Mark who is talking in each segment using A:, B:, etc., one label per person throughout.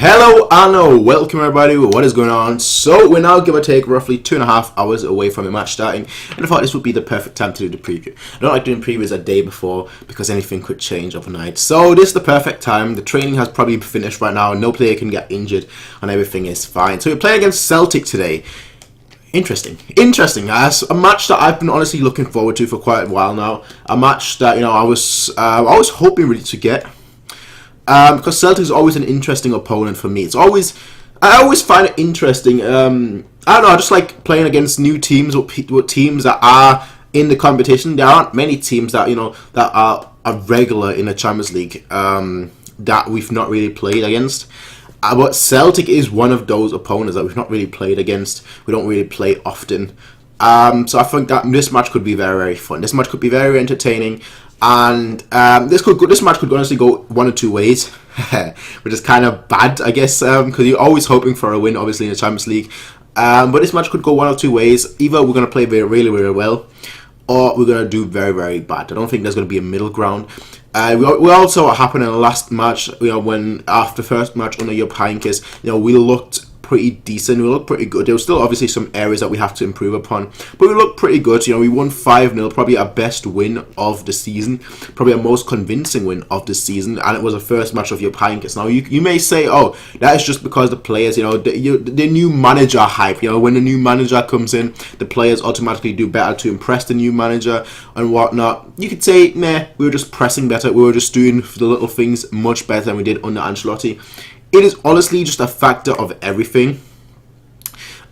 A: Hello and welcome everybody. What is going on? So we're now give or take roughly 2.5 hours away from the match starting, and I thought this would be the perfect time to do the preview. I don't like doing previews a day before because anything could change overnight. So this is the perfect time. The training has probably finished right now, no player can get injured and everything is fine. So we're playing against Celtic today. Interesting. As a match that I've been honestly looking forward to for quite a while now. A match that I was hoping really to get. Because Celtic is always an interesting opponent for me. I always find it interesting. I don't know. I just like playing against new teams or teams that are in the competition. There aren't many teams that that are regular in the Champions League that we've not really played against. But Celtic is one of those opponents that we've not really played against. We don't really play often. So I think that this match could be very, very fun. This match could be very entertaining. And this match could honestly go one or two ways, which is kind of bad, I guess, because you're always hoping for a win, obviously, in the Champions League. But this match could go one or two ways. Either we're going to play really, really well, or we're going to do very, very bad. I don't think there's going to be a middle ground. We also what happened in the last match, when after the first match under Jupp Heynckes, we looked pretty decent. We looked pretty good. There was still obviously some areas that we have to improve upon, but we looked pretty good. We won 5-0, probably our best win of the season, probably our most convincing win of the season, and it was the first match of Jupp Heynckes. Now you may say, oh, that is just because the players, the new manager hype. When the new manager comes in, the players automatically do better to impress the new manager and whatnot. You could say, nah, we were just pressing better. We were just doing the little things much better than we did under Ancelotti. It is honestly just a factor of everything.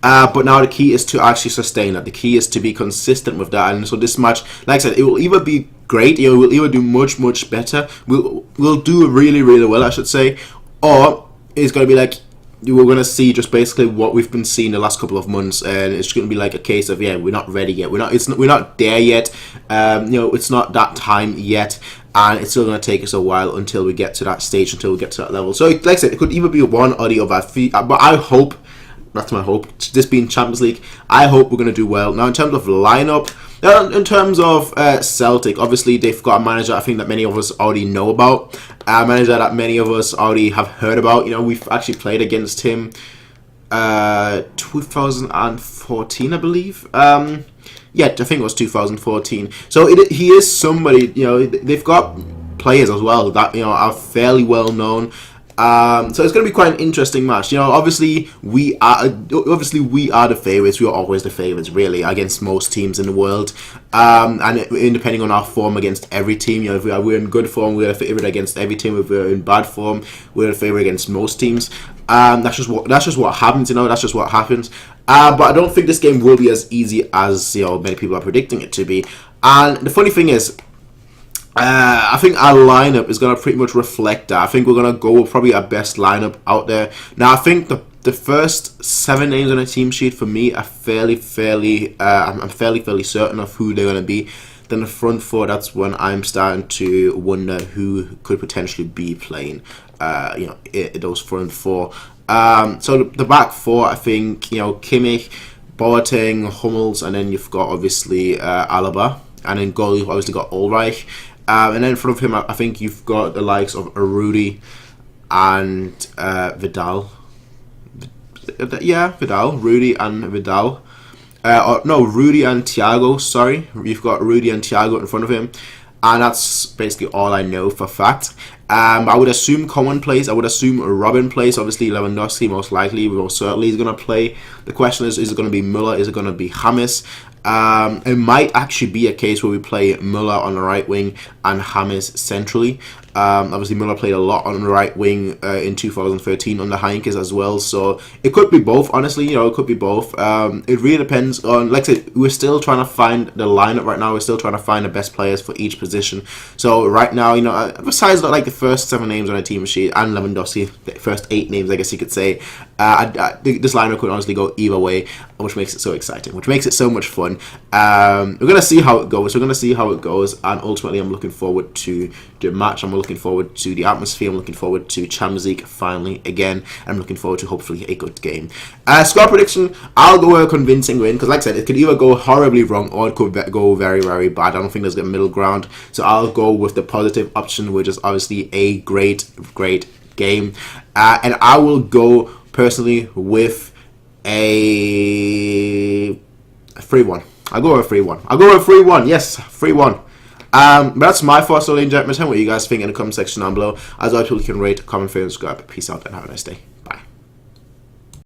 A: But now the key is to actually sustain that. The key is to be consistent with that. And so this match, like I said, it will either be great, we'll either do much better. We'll do really, really well, I should say. Or it's going to be like, we're going to see just basically what we've been seeing the last couple of months, and it's going to be like a case of, we're not ready yet. We're not there yet. It's not that time yet. And it's still going to take us a while until we get to that stage, until we get to that level. So, like I said, it could either be one or the other. But I hope, that's my hope, this being Champions League, I hope we're going to do well. Now, in terms of lineup, in terms of Celtic, obviously they've got a manager I think that many of us already know about. A manager that many of us already have heard about. We've actually played against him 2014, I believe. Yeah, I think it was 2014. So he is somebody, they've got players as well that, are fairly well known. So it's going to be quite an interesting match. Obviously we are the favourites. We are always the favourites, really, against most teams in the world. And depending on our form against every team, if we're in good form, we're a favourite against every team. If we're in bad form, we're a favourite against most teams. That's just what happens. That's just what happens. But I don't think this game will be as easy as many people are predicting it to be. And the funny thing is, I think our lineup is going to pretty much reflect that. I think we're going to go with probably our best lineup out there. Now, I think the first 7 names on a team sheet for me are fairly certain of who they're going to be. Then the front four, that's when I'm starting to wonder who could potentially be playing. Those front four. So the back four, I think, Kimmich, Boateng, Hummels, and then you've got obviously Alaba, and then goal you've obviously got Ulreich. And then in front of him, I think you've got the likes of Rudy and Vidal. Rudy and Vidal. Rudy and Thiago, sorry. You've got Rudy and Thiago in front of him. And that's basically all I know for fact. I would assume Coman plays. I would assume Robin plays. Obviously, Lewandowski most likely, most certainly is going to play. The question is it going to be Müller? Is it going to be James? It might actually be a case where we play Müller on the right wing and James centrally. Obviously, Müller played a lot on the right wing in 2013 under Heynckes as well. So it could be both, honestly. It could be both. It really depends on, like I said, we're still trying to find the lineup right now. We're still trying to find the best players for each position. So right now, besides like the first 7 names on a team sheet and Lewandowski, the first 8 names, I guess you could say, this lineup could honestly go either way, which makes it so exciting, which makes it so much fun. We're going to see how it goes. And ultimately, I'm looking forward to the match. I'm looking forward to the atmosphere. I'm looking forward to Champions League finally again. I'm looking forward to hopefully a good game. Score prediction, I'll go with a convincing win, because like I said, it could either go horribly wrong or it could go very, very bad. I don't think there's a middle ground. So I'll go with the positive option, which is obviously a great game. And I will go personally with a 3-1. I'll go with a 3-1. I'll go with a 3-1. Yes, 3-1. But that's my thoughts, ladies and gentlemen. Tell me what you guys think in the comment section down below. As always, you can rate, comment, favorite, subscribe. Peace out and have a nice day.